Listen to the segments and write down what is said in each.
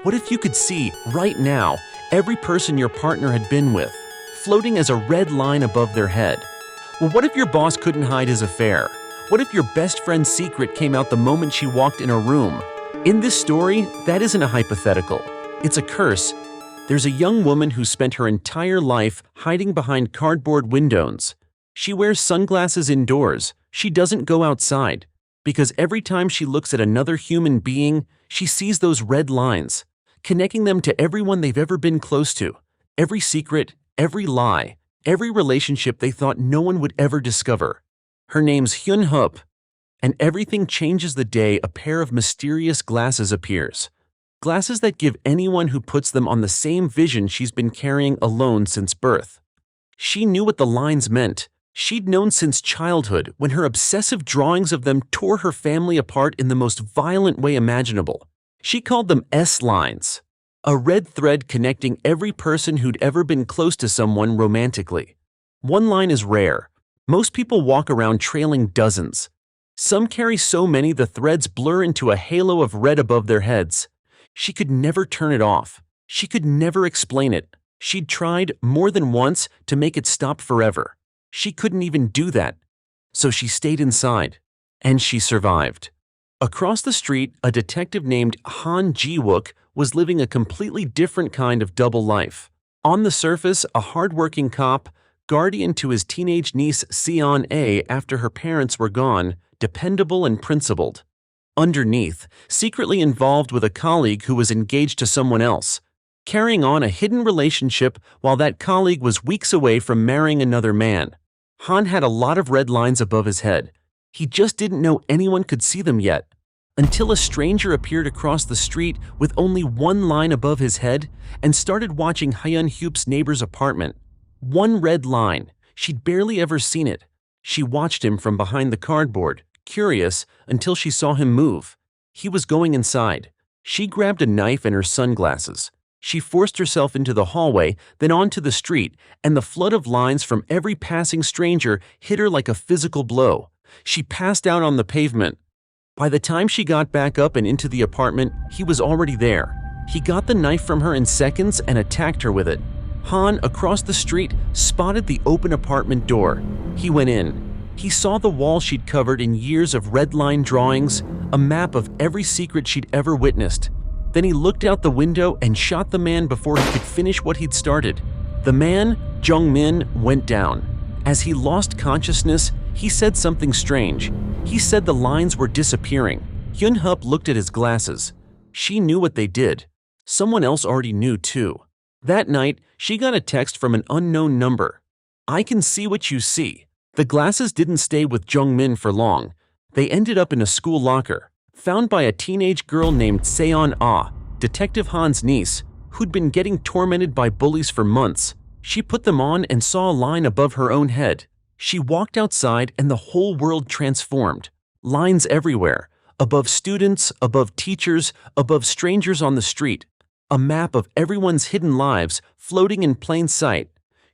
What if you could see, right now, every person your partner had been with, floating as a red line above their head? Well, what if your boss couldn't hide his affair? What if your best friend's secret came out the moment she walked in a room? In this story, that isn't a hypothetical. It's a curse. There's a young woman who spent her entire life hiding behind cardboard windows. She wears sunglasses indoors. She doesn't go outside. Because every time she looks at another human being, she sees those red lines, connecting them to everyone they've ever been close to, every secret, every lie, every relationship they thought no one would ever discover. Her name's Hyun Hup, and everything changes the day a pair of mysterious glasses appears. Glasses that give anyone who puts them on the same vision she's been carrying alone since birth. She knew what the lines meant. She'd known since childhood when her obsessive drawings of them tore her family apart in the most violent way imaginable. She called them S-lines, a red thread connecting every person who'd ever been close to someone romantically. One line is rare. Most people walk around trailing dozens. Some carry so many the threads blur into a halo of red above their heads. She could never turn it off. She could never explain it. She'd tried more than once to make it stop forever. She couldn't even do that. So she stayed inside. And she survived. Across the street, a detective named Han Ji-wook was living a completely different kind of double life. On the surface, a hardworking cop, guardian to his teenage niece Seon-A after her parents were gone, dependable and principled. Underneath, secretly involved with a colleague who was engaged to someone else, carrying on a hidden relationship while that colleague was weeks away from marrying another man. Han had a lot of red lines above his head. He just didn't know anyone could see them yet. Until a stranger appeared across the street with only one line above his head and started watching Hyun Hup's neighbor's apartment. One red line. She'd barely ever seen it. She watched him from behind the cardboard, curious, until she saw him move. He was going inside. She grabbed a knife and her sunglasses. She forced herself into the hallway, then onto the street, and the flood of lines from every passing stranger hit her like a physical blow. She passed out on the pavement. By the time she got back up and into the apartment, he was already there. He got the knife from her in seconds and attacked her with it. Han, across the street, spotted the open apartment door. He went in. He saw the wall she'd covered in years of red line drawings, a map of every secret she'd ever witnessed. Then he looked out the window and shot the man before he could finish what he'd started. The man, Jung-min, went down. As he lost consciousness, he said something strange. He said the lines were disappearing. Hyun Hup looked at his glasses. She knew what they did. Someone else already knew too. That night, she got a text from an unknown number. "I can see what you see." The glasses didn't stay with Jung-min for long. They ended up in a school locker, found by a teenage girl named Seon-A, Detective Han's niece, who'd been getting tormented by bullies for months. She put them on and saw a line above her own head. She walked outside and the whole world transformed. Lines everywhere, above students, above teachers, above strangers on the street. A map of everyone's hidden lives floating in plain sight.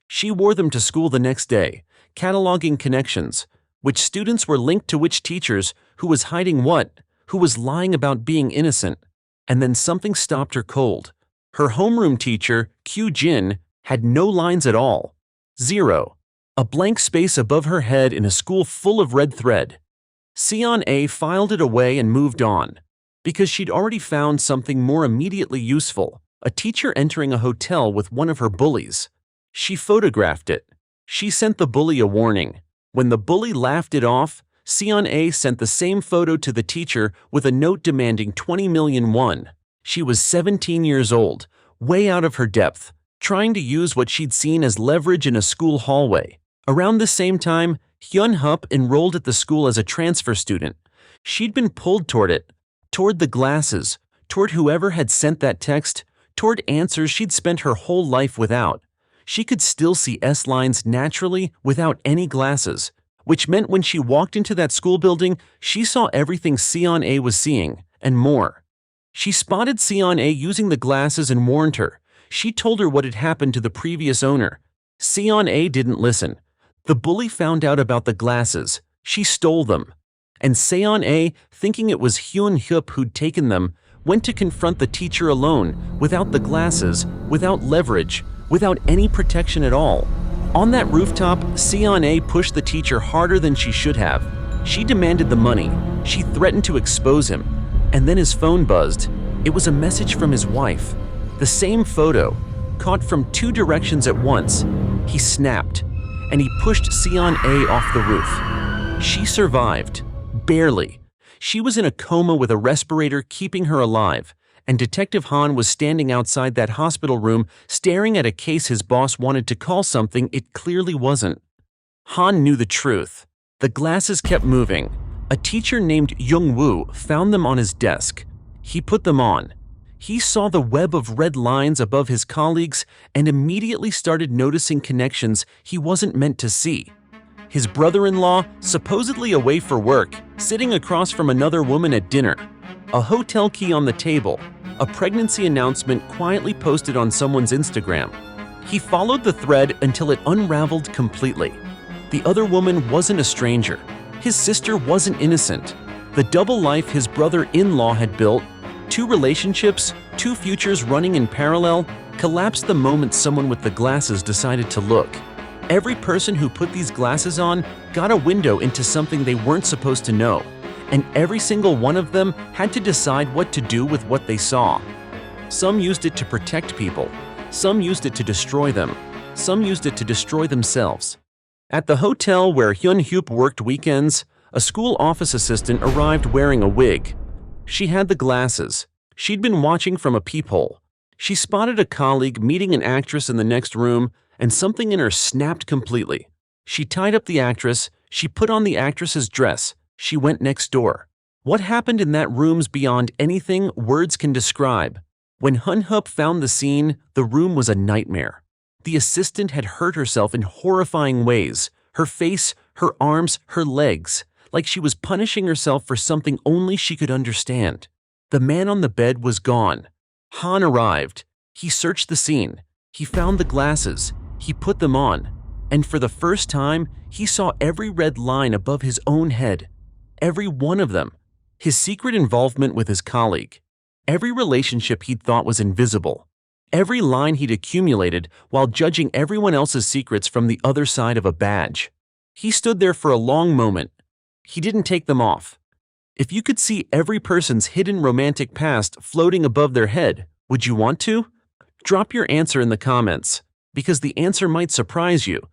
She wore them to school the next day, cataloging connections, which students were linked to which teachers, who was hiding what, who was lying about being innocent. And then something stopped her cold. Her homeroom teacher, Kyu Jin, had no lines at all. Zero. A blank space above her head in a school full of red thread. Seon-A filed it away and moved on. Because she'd already found something more immediately useful, a teacher entering a hotel with one of her bullies. She photographed it. She sent the bully a warning. When the bully laughed it off, Seon-A sent the same photo to the teacher with a note demanding 20 million won. She was 17 years old, way out of her depth, trying to use what she'd seen as leverage in a school hallway. Around the same time, Hyun Hup enrolled at the school as a transfer student. She'd been pulled toward it, toward the glasses, toward whoever had sent that text, toward answers she'd spent her whole life without. She could still see S-lines naturally without any glasses, which meant when she walked into that school building, she saw everything Seon-A was seeing, and more. She spotted Seon-A using the glasses and warned her. She told her what had happened to the previous owner. Seon-A didn't listen. The bully found out about the glasses. She stole them. And Seon-A, thinking it was Hyun Hup who'd taken them, went to confront the teacher alone, without the glasses, without leverage, without any protection at all. On that rooftop, Seon-A pushed the teacher harder than she should have. She demanded the money. She threatened to expose him. And then his phone buzzed. It was a message from his wife. The same photo, caught from two directions at once. He snapped, and he pushed Seon-A off the roof. She survived. Barely. She was in a coma with a respirator keeping her alive, and Detective Han was standing outside that hospital room staring at a case his boss wanted to call something it clearly wasn't. Han knew the truth. The glasses kept moving. A teacher named Young-woo found them on his desk. He put them on. He saw the web of red lines above his colleagues and immediately started noticing connections he wasn't meant to see. His brother-in-law, supposedly away for work, sitting across from another woman at dinner. A hotel key on the table. A pregnancy announcement quietly posted on someone's Instagram. He followed the thread until it unraveled completely. The other woman wasn't a stranger. His sister wasn't innocent. The double life his brother-in-law had built, two relationships, two futures running in parallel, collapsed the moment someone with the glasses decided to look. Every person who put these glasses on got a window into something they weren't supposed to know, and every single one of them had to decide what to do with what they saw. Some used it to protect people. Some used it to destroy them. Some used it to destroy themselves. At the hotel where Hyun-hyup worked weekends, a school office assistant arrived wearing a wig. She had the glasses. She'd been watching from a peephole. She spotted a colleague meeting an actress in the next room, and something in her snapped completely. She tied up the actress, she put on the actress's dress, she went next door. What happened in that room's beyond anything words can describe. When Hyun-hyup found the scene, the room was a nightmare. The assistant had hurt herself in horrifying ways, her face, her arms, her legs, like she was punishing herself for something only she could understand. The man on the bed was gone. Han arrived. He searched the scene. He found the glasses. He put them on, and for the first time, he saw every red line above his own head. Every one of them. His secret involvement with his colleague. Every relationship he'd thought was invisible. Every line he'd accumulated while judging everyone else's secrets from the other side of a badge. He stood there for a long moment. He didn't take them off. If you could see every person's hidden romantic past floating above their head, would you want to? Drop your answer in the comments, because the answer might surprise you.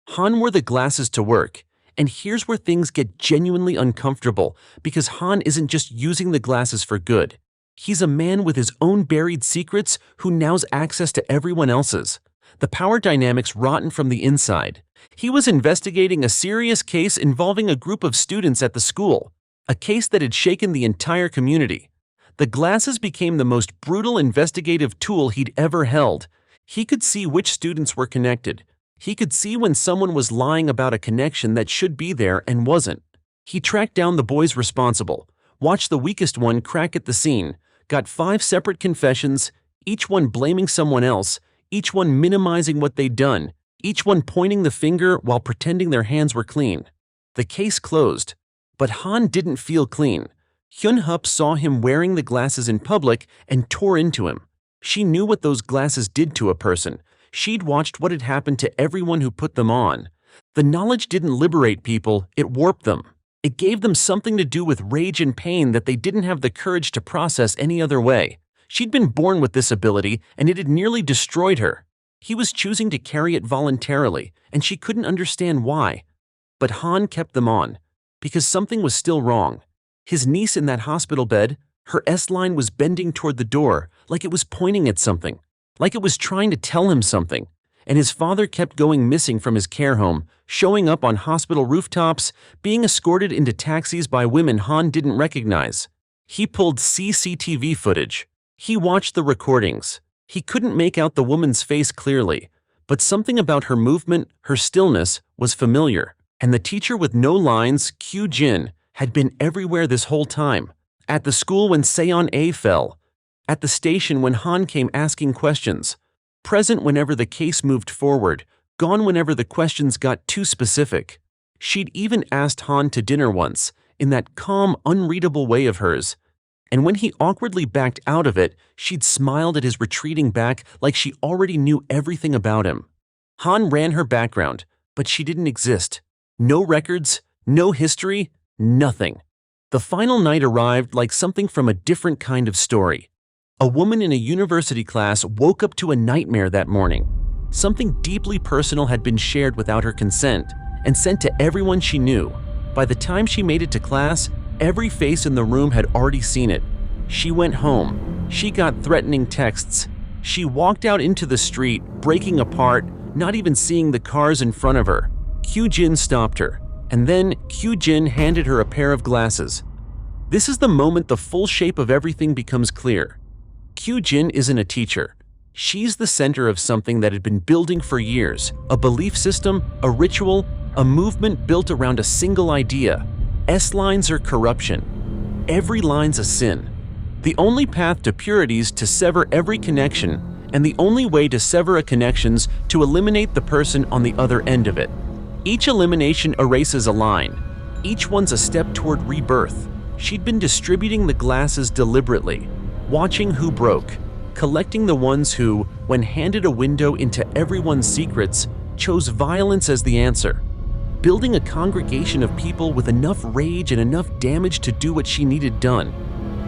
Han wore the glasses to work, and here's where things get genuinely uncomfortable, because Han isn't just using the glasses for good. He's a man with his own buried secrets who now's access to everyone else's. The power dynamics rotten from the inside. He was investigating a serious case involving a group of students at the school, a case that had shaken the entire community. The glasses became the most brutal investigative tool he'd ever held. He could see which students were connected. He could see when someone was lying about a connection that should be there and wasn't. He tracked down the boys responsible, watched the weakest one crack at the scene, got 5 separate confessions, each one blaming someone else, each one minimizing what they'd done, each one pointing the finger while pretending their hands were clean. The case closed. But Han didn't feel clean. Hyun-hyup saw him wearing the glasses in public and tore into him. She knew what those glasses did to a person. She'd watched what had happened to everyone who put them on. The knowledge didn't liberate people, it warped them. It gave them something to do with rage and pain that they didn't have the courage to process any other way. She'd been born with this ability, and it had nearly destroyed her. He was choosing to carry it voluntarily, and she couldn't understand why. But Han kept them on, because something was still wrong. His niece in that hospital bed, her S-line was bending toward the door, like it was pointing at something, like it was trying to tell him something. And his father kept going missing from his care home, showing up on hospital rooftops, being escorted into taxis by women Han didn't recognize. He pulled CCTV footage. He watched the recordings. He couldn't make out the woman's face clearly, but something about her movement, her stillness, was familiar. And the teacher with no lines, Kyu Jin, had been everywhere this whole time. At the school when Seon-A fell. At the station when Han came asking questions. Present whenever the case moved forward. Gone whenever the questions got too specific. She'd even asked Han to dinner once, in that calm, unreadable way of hers. And when he awkwardly backed out of it, she'd smiled at his retreating back like she already knew everything about him. Han ran her background, but she didn't exist. No records, no history, nothing. The final night arrived like something from a different kind of story. A woman in a university class woke up to a nightmare that morning. Something deeply personal had been shared without her consent and sent to everyone she knew. By the time she made it to class, every face in the room had already seen it. She went home. She got threatening texts. She walked out into the street, breaking apart, not even seeing the cars in front of her. Kyu-jin stopped her, and then Kyu-jin handed her a pair of glasses. This is the moment the full shape of everything becomes clear. Kyu-jin isn't a teacher. She's the center of something that had been building for years, a belief system, a ritual, a movement built around a single idea. S-lines are corruption. Every line's a sin. The only path to purity is to sever every connection, and the only way to sever a connection's to eliminate the person on the other end of it. Each elimination erases a line. Each one's a step toward rebirth. She'd been distributing the glasses deliberately, watching who broke, collecting the ones who, when handed a window into everyone's secrets, chose violence as the answer. Building a congregation of people with enough rage and enough damage to do what she needed done.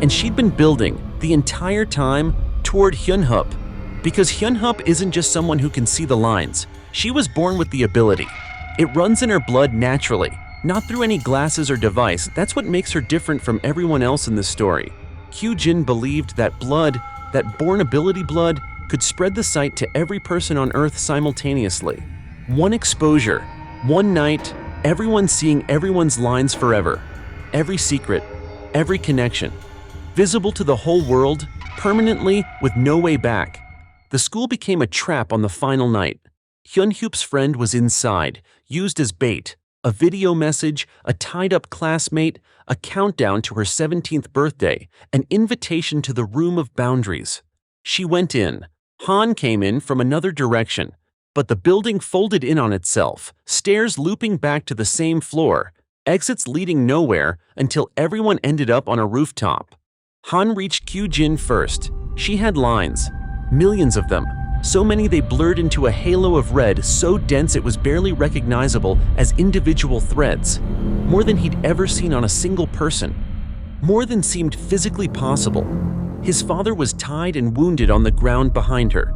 And she'd been building, the entire time, toward Hyunhup. Because Hyunhup isn't just someone who can see the lines. She was born with the ability. It runs in her blood naturally, not through any glasses or device. That's what makes her different from everyone else in this story. Kyu-jin believed that blood, that born ability blood, could spread the sight to every person on Earth simultaneously. One exposure, one night, everyone seeing everyone's lines forever. Every secret, every connection. Visible to the whole world, permanently, with no way back. The school became a trap on the final night. Hyunhoop's friend was inside, used as bait. A video message, a tied-up classmate, a countdown to her 17th birthday, an invitation to the room of boundaries. She went in. Han came in from another direction, but the building folded in on itself, stairs looping back to the same floor, exits leading nowhere until everyone ended up on a rooftop. Han reached Kyu-jin first. She had lines, millions of them. So many they blurred into a halo of red so dense it was barely recognizable as individual threads. More than he'd ever seen on a single person. More than seemed physically possible. His father was tied and wounded on the ground behind her.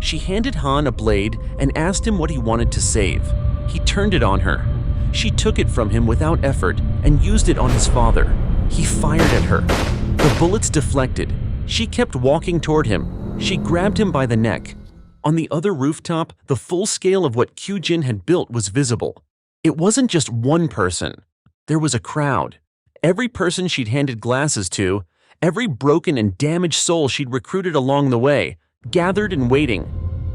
She handed Han a blade and asked him what he wanted to save. He turned it on her. She took it from him without effort and used it on his father. He fired at her. The bullets deflected. She kept walking toward him. She grabbed him by the neck. On the other rooftop, the full scale of what Kyu-jin had built was visible. It wasn't just one person. There was a crowd. Every person she'd handed glasses to, every broken and damaged soul she'd recruited along the way, gathered and waiting.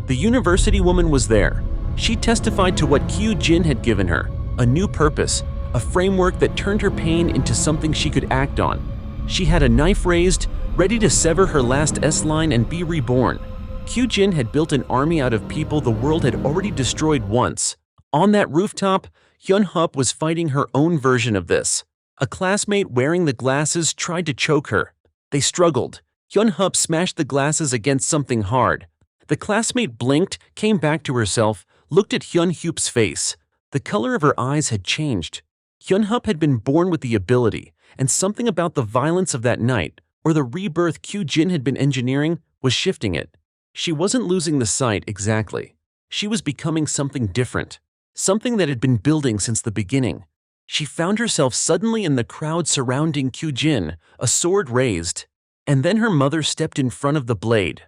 The university woman was there. She testified to what Kyu-jin had given her, a new purpose, a framework that turned her pain into something she could act on. She had a knife raised, ready to sever her last S-line and be reborn. Kyu-jin had built an army out of people the world had already destroyed once. On that rooftop, Hyunhup was fighting her own version of this. A classmate wearing the glasses tried to choke her. They struggled. Hyunhup smashed the glasses against something hard. The classmate blinked, came back to herself, looked at Hyunhoop's face. The color of her eyes had changed. Hyunhup had been born with the ability, and something about the violence of that night, or the rebirth Kyu-jin had been engineering, was shifting it. She wasn't losing the sight exactly. She was becoming something different, something that had been building since the beginning. She found herself suddenly in the crowd surrounding Kyu-jin, a sword raised. And then her mother stepped in front of the blade.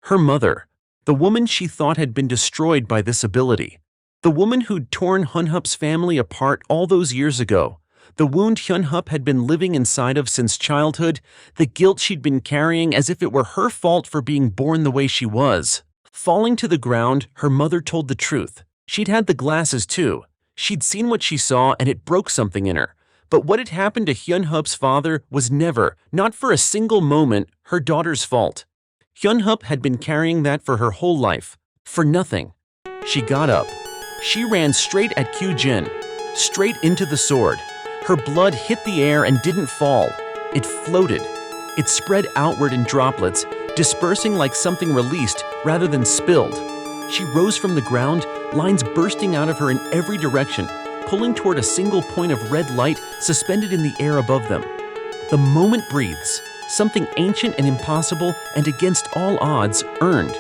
Her mother, the woman she thought had been destroyed by this ability. The woman who'd torn Hyunhup's family apart all those years ago. The wound Hyunhup had been living inside of since childhood, the guilt she'd been carrying as if it were her fault for being born the way she was. Falling to the ground, her mother told the truth. She'd had the glasses too. She'd seen what she saw and it broke something in her. But what had happened to Hyunhup's father was never, not for a single moment, her daughter's fault. Hyunhup had been carrying that for her whole life. For nothing. She got up. She ran straight at Kyu-jin. Straight into the sword. Her blood hit the air and didn't fall. It floated. It spread outward in droplets, dispersing like something released rather than spilled. She rose from the ground, lines bursting out of her in every direction, pulling toward a single point of red light suspended in the air above them. The moment breathes, something ancient and impossible and against all odds earned.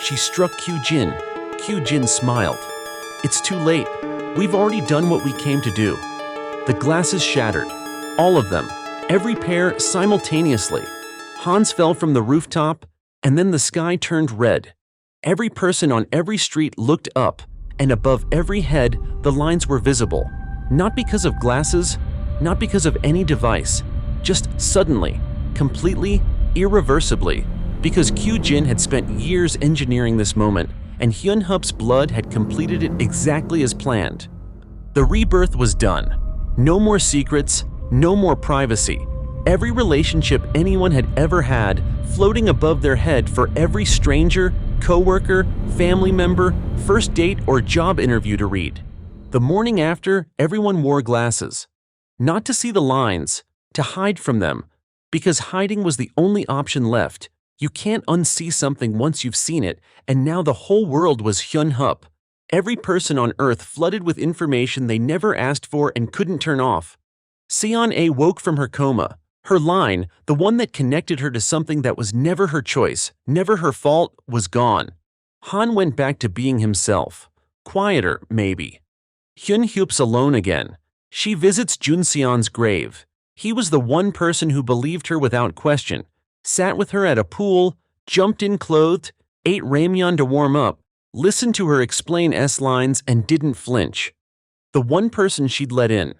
She struck Kyujin. Kyujin smiled. It's too late. We've already done what we came to do. The glasses shattered. All of them. Every pair simultaneously. Hans fell from the rooftop, and then the sky turned red. Every person on every street looked up, and above every head the lines were visible. Not because of glasses, not because of any device. Just suddenly, completely, irreversibly, because Kyujin had spent years engineering this moment, and Hyunhup's blood had completed it exactly as planned. The rebirth was done. No more secrets, no more privacy. Every relationship anyone had ever had floating above their head for every stranger, coworker, family member, first date, or job interview to read. The morning after, everyone wore glasses. Not to see the lines, to hide from them, because hiding was the only option left. You can't unsee something once you've seen it, and now the whole world was Hyunhup. Every person on Earth flooded with information they never asked for and couldn't turn off. Seon-A woke from her coma. Her line, the one that connected her to something that was never her choice, never her fault, was gone. Han went back to being himself. Quieter, maybe. Hyunhup's alone again. She visits Junseon's grave. He was the one person who believed her without question, sat with her at a pool, jumped in clothed, ate ramyeon to warm up, listened to her explain S-lines, and didn't flinch. The one person she'd let in.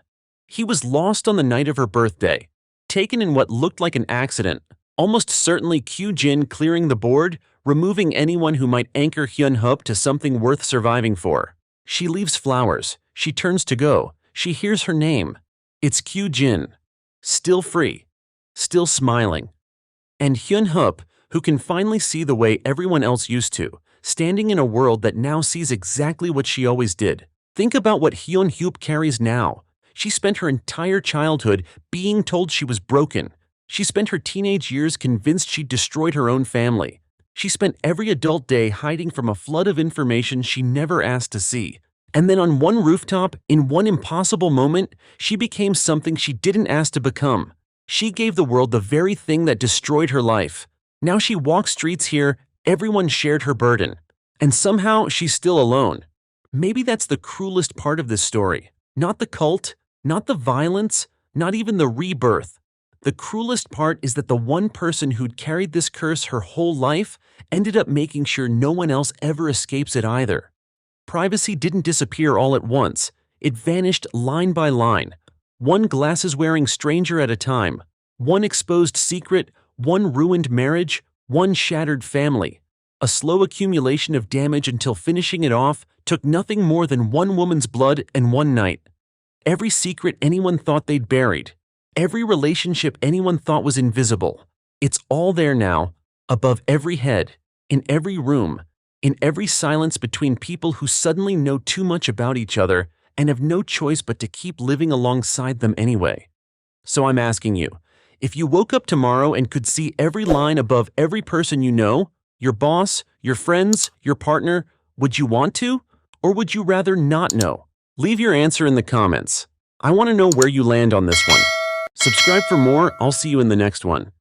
He was lost on the night of her birthday, taken in what looked like an accident, almost certainly Kyujin clearing the board, removing anyone who might anchor Hyunhup to something worth surviving for. She leaves flowers. She turns to go. She hears her name. It's Kyujin. Still free. Still smiling. And Hyunhup, who can finally see the way everyone else used to, standing in a world that now sees exactly what she always did. Think about what Hyunhup carries now. She spent her entire childhood being told she was broken. She spent her teenage years convinced she'd destroyed her own family. She spent every adult day hiding from a flood of information she never asked to see. And then on one rooftop, in one impossible moment, she became something she didn't ask to become. She gave the world the very thing that destroyed her life. Now she walks streets here, everyone shared her burden. And somehow she's still alone. Maybe that's the cruelest part of this story. Not the cult, not the violence, not even the rebirth. The cruelest part is that the one person who'd carried this curse her whole life ended up making sure no one else ever escapes it either. Privacy didn't disappear all at once. It vanished line by line. One glasses-wearing stranger at a time. One exposed secret, one ruined marriage, one shattered family. A slow accumulation of damage until finishing it off took nothing more than one woman's blood and one night. Every secret anyone thought they'd buried. Every relationship anyone thought was invisible. It's all there now, above every head, in every room, in every silence between people who suddenly know too much about each other and have no choice but to keep living alongside them anyway. So I'm asking you, if you woke up tomorrow and could see every line above every person you know, your boss, your friends, your partner, would you want to? Or would you rather not know? Leave your answer in the comments. I want to know where you land on this one. Subscribe for more. I'll see you in the next one.